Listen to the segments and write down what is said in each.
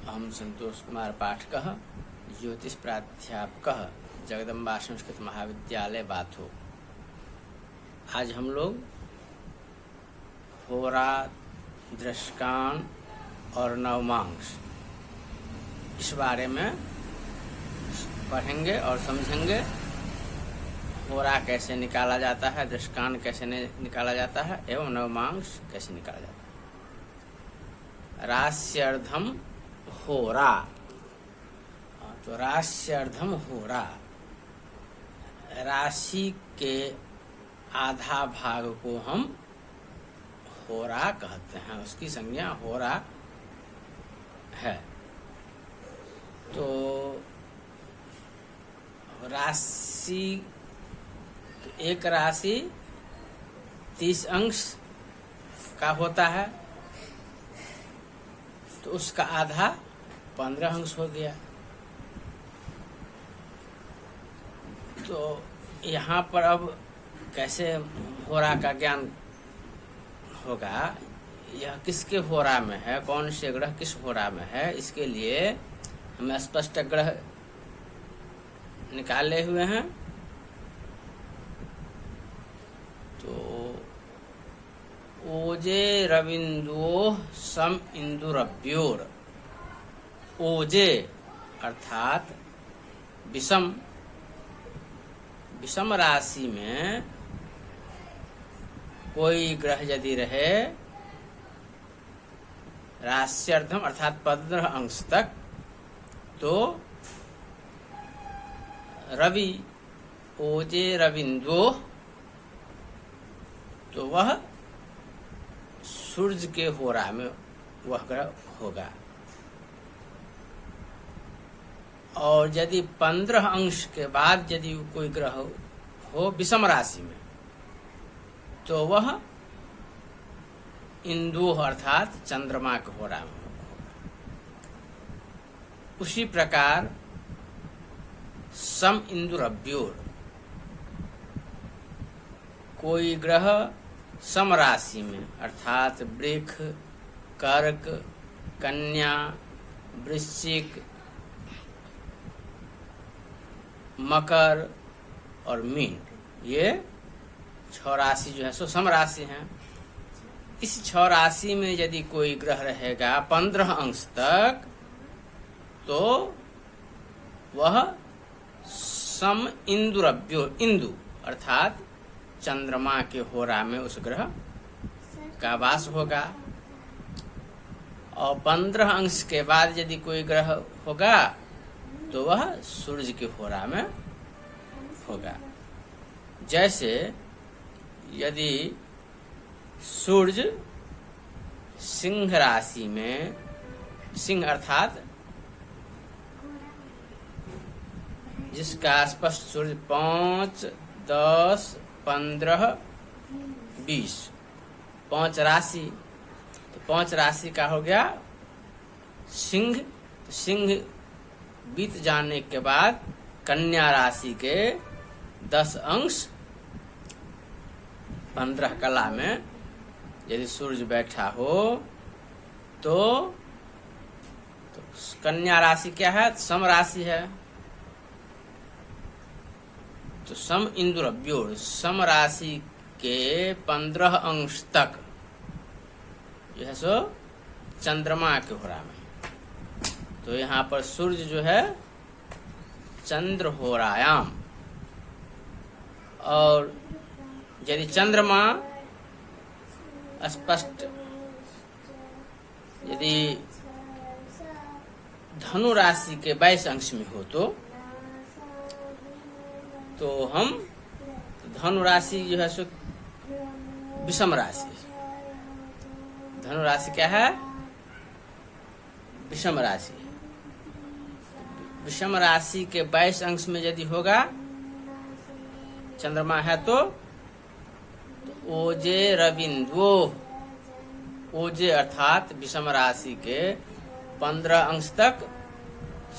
अहम संतोष कुमार पाठकः ज्योतिष प्राध्यापकः जगदम्बा संस्कृत महाविद्यालय बाथो। आज हम लोग होरा, दृष्टान और नवमांश इस बारे में पढ़ेंगे और समझेंगे। होरा कैसे निकाला जाता है, दृष्टान कैसे निकाला जाता है एवं नवमांश कैसे निकाला जाता है। रास्यर्धम होरा, तो रास्यर्धम होरा, राशि के आधा भाग को हम होरा कहते हैं, उसकी संज्ञा होरा है। तो राशि, एक राशि 30 अंश का होता है, तो उसका आधा 15 अंश हो गया। तो यहाँ पर अब कैसे होरा का ज्ञान होगा, यह किसके होरा में है, कौन से ग्रह किस होरा में है, इसके लिए हम स्पष्ट ग्रह निकाले हुए हैं। तो ओजे रविंदो सम इंदुरभ्योर, ओजे अर्थात विषम राशि में कोई ग्रह यदि रहे रास्यर्धम अर्थात 15 अंश तक, तो रवि, ओजे रविंदो, तो वह सूर्य के होरा में वह ग्रह होगा। और यदि 15 अंश के बाद यदि कोई ग्रह हो विषम राशि में, तो वह इंदु अर्थात चंद्रमा के होरा में होगा। उसी प्रकार सम इंदुरभ्योर, कोई ग्रह सम राशि में अर्थात वृष, कर्क, कन्या, वृश्चिक, मकर और मीन, ये 6 राशि जो है सो सम राशि हैं। इस 6 राशि में यदि कोई ग्रह रहेगा 15 अंश तक, तो वह सम इंदुरभ्यो, इंदु अर्थात चंद्रमा के होरा में उस ग्रह का वास होगा। और 15 अंश के बाद यदि कोई ग्रह होगा, तो वह सूर्य के होरा में होगा। जैसे यदि सूर्य सिंह राशि में, सिंह अर्थात जिसका स्पष्ट सूर्य 5, 10, 15, 20 5 राशि, तो 5 राशि का हो गया सिंह। तो सिंह बीत जाने के बाद कन्या राशि के 10 अंश 15 कला में यदि सूर्य बैठा हो, तो कन्या राशि क्या है, सम राशि है। तो सम इंदुरभ्योर, सम राशि के 15 अंश तक यह सो चंद्रमा के होरा में। तो यहाँ पर सूर्य जो है चंद्र होरायाम, और यदि चंद्रमा स्पष्ट यदि धनु राशि के 22 अंश में हो, तो हम धनु राशि जो है सो विषम राशि, धनु राशि क्या है, विषम राशि। विषम राशि के 22 अंश में यदि होगा चंद्रमा है, तो ओजे रविंदो, ओजे अर्थात विषम राशि के 15 अंश तक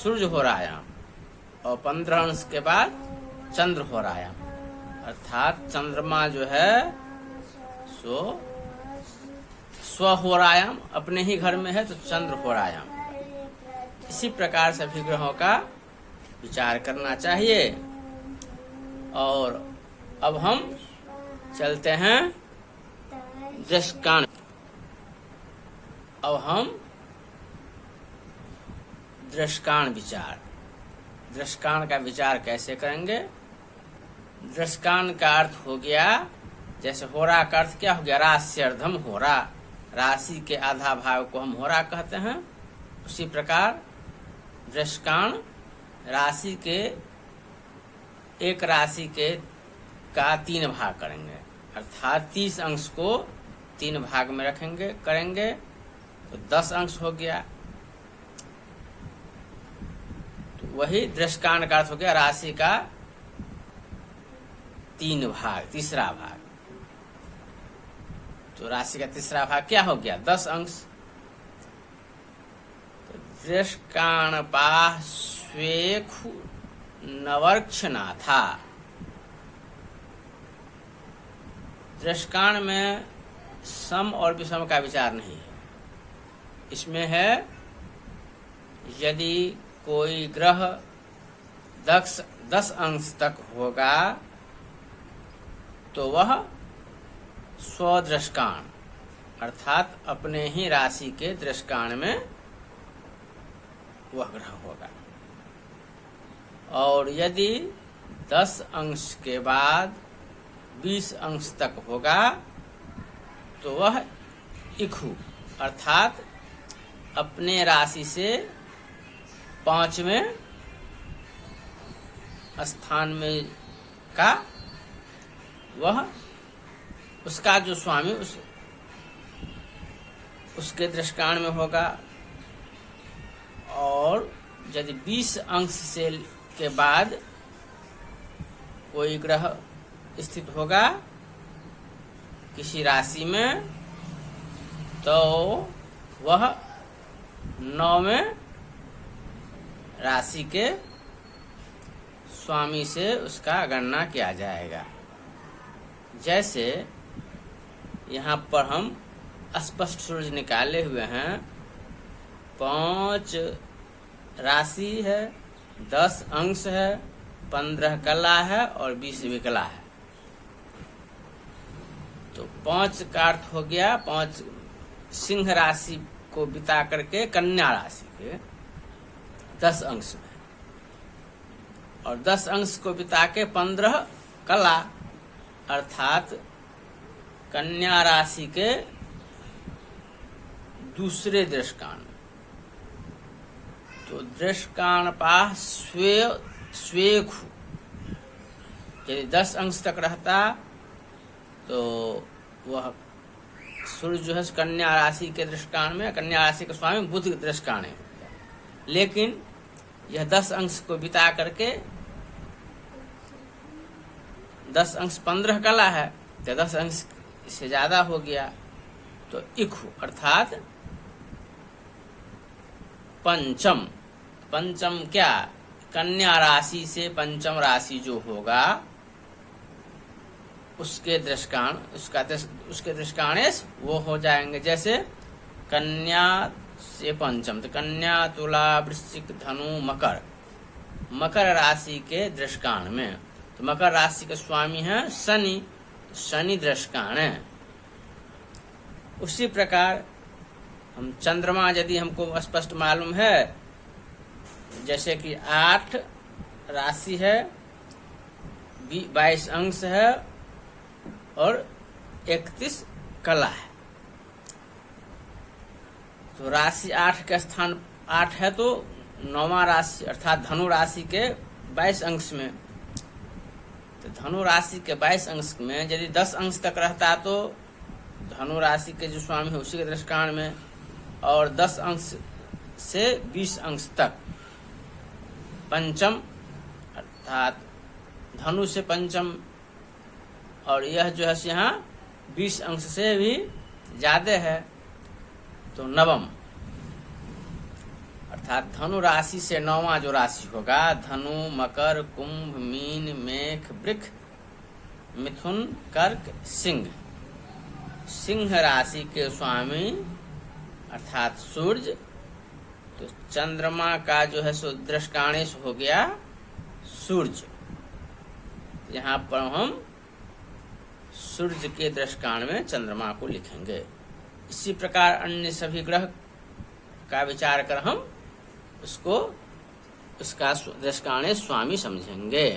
सूर्य होरायाम, और 15 अंश के बाद चंद्र होरायाम, अर्थात चंद्रमा जो है सो स्वहोरायाम अपने ही घर में है तो चंद्र होरायाम। इसी प्रकार सभी ग्रहों का विचार करना चाहिए। और अब हम चलते हैं दृष्टांत। अब हम दृष्टांत विचार, दृष्टांत का विचार कैसे करेंगे। दृष्टांत का अर्थ हो गया, जैसे होरा का अर्थ क्या हो गया, राश्यर्धम होरा, राशि के आधा भाग को हम होरा कहते हैं। उसी प्रकार दृष्टांत राशि के, एक राशि के का 3 भाग करेंगे, अर्थात 30 अंश को 3 भाग में रखेंगे करेंगे, तो 10 अंश हो गया। तो वही दृष्टांत का अर्थ हो गया राशि का 3 भाग, तीसरा भाग। तो राशि का तीसरा भाग क्या हो गया, 10 अंश। तो दृष्टानपा स्वेखु नवर्क्षनाथा। दृष्टांत में सम और विषम का विचार नहीं है। इसमें है यदि कोई ग्रह 10 अंश तक होगा तो वह स्वदृष्टांत, अर्थात अपने ही राशि के दृष्टांत में वह ग्रह होगा। और यदि 10 अंश के बाद 20 अंश तक होगा तो वह इखु, अर्थात अपने राशि से 5वें स्थान में का वह, उसका जो स्वामी उसके दृष्टांत में होगा। और यदि 20 अंश से के बाद कोई ग्रह स्थित होगा किसी राशि में, तो वह 9वें राशि के स्वामी से उसका गणना किया जाएगा। जैसे यहाँ पर हम स्पष्ट सूरज निकाले हुए हैं, 5 राशि है, 10 अंश है, 15 कला है और 20 विकला है। तो 5 का अर्थ हो गया, 5 सिंह राशि को बिता करके कन्या राशि के 10 अंश में, और 10 अंश को बिता के 15 कला, अर्थात कन्या राशि के दूसरे दृष्टांत। तो दृष्टानपा स्वेखु, यदि 10 अंश तक रहता तो वह सूर्य जो है कन्या राशि के दृष्टांत में, कन्या राशि के स्वामी बुध के दृष्टांत है। लेकिन यह 10 अंश को बिता करके 10 अंश 15 कला है, तो 10 अंश से ज्यादा हो गया तो इखु, अर्थात पंचम। पंचम क्या, कन्या राशि से पंचम राशि जो होगा उसके दृष्टांत, उसके दृष्टांत वो हो जाएंगे। जैसे कन्या से पंचम, तो कन्या, तुला, वृश्चिक, धनु, मकर, मकर राशि के दृष्टांत में। तो मकर राशि के स्वामी हैं शनि, शनि दृष्टांत है। उसी प्रकार हम चंद्रमा यदि हमको स्पष्ट मालूम है, जैसे कि 8 राशि है, 22 अंश है और 31 कला है। तो राशि 8 के स्थान 8 है तो 9वां राशि अर्थात धनु राशि के 22 अंश में। तो धनु राशि के 22 अंश में यदि 10 अंश तक रहता तो धनु राशि के जो स्वामी है उसी के दृष्टांत में, और 10 अंश से 20 अंश तक पंचम, अर्थात धनु से पंचम, और यह जो है यहाँ 20 अंश से भी ज्यादा है तो नवम, अर्थात धनु राशि से 9वां जो राशि होगा, धनु, मकर, कुंभ, मीन, मेष, वृष, मिथुन, कर्क, सिंह। सिंह राशि के स्वामी अर्थात सूर्य तो चंद्रमा का जो है सो दृष्टांश हो गया सूर्य। यहाँ पर हम सूर्य के दृष्टांत में चंद्रमा को लिखेंगे। इसी प्रकार अन्य सभी ग्रह का विचार कर हम उसका दृष्टांत स्वामी समझेंगे।